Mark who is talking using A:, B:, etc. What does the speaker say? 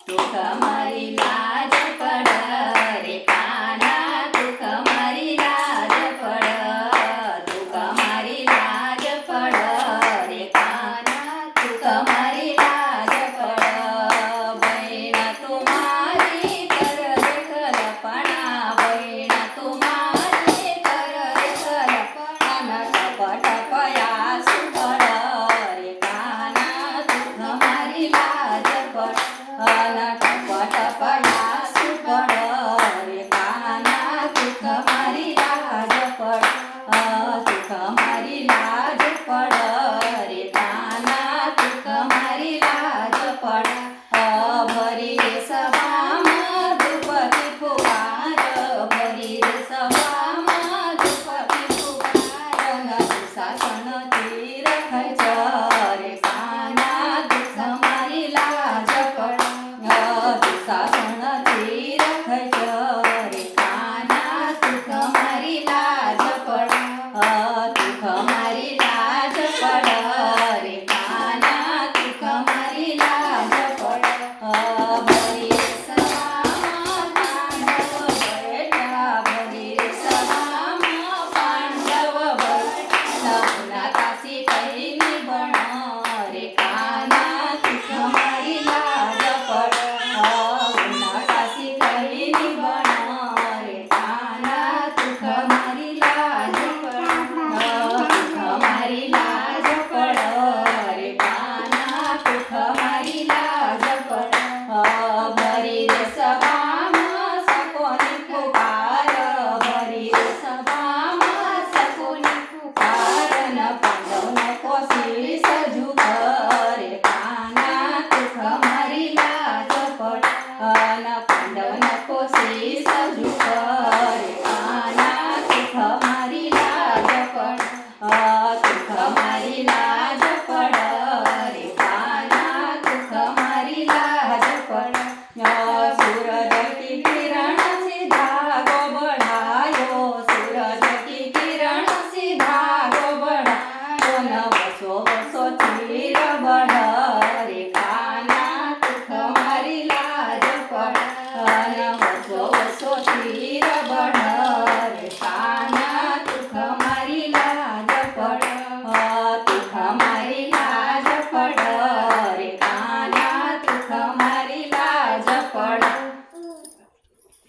A: दुःख मारी लाज पड रे काना दुःख मारी लाज पड दुःख मारी लाज पड रे काना दुःख मारी लाज पड बहीण तुम्हारी कर रे कल्पना बहीण तुम्हारी कर रे कल्पना टप टप आसू पड रे काना दुःख मारी लाज पड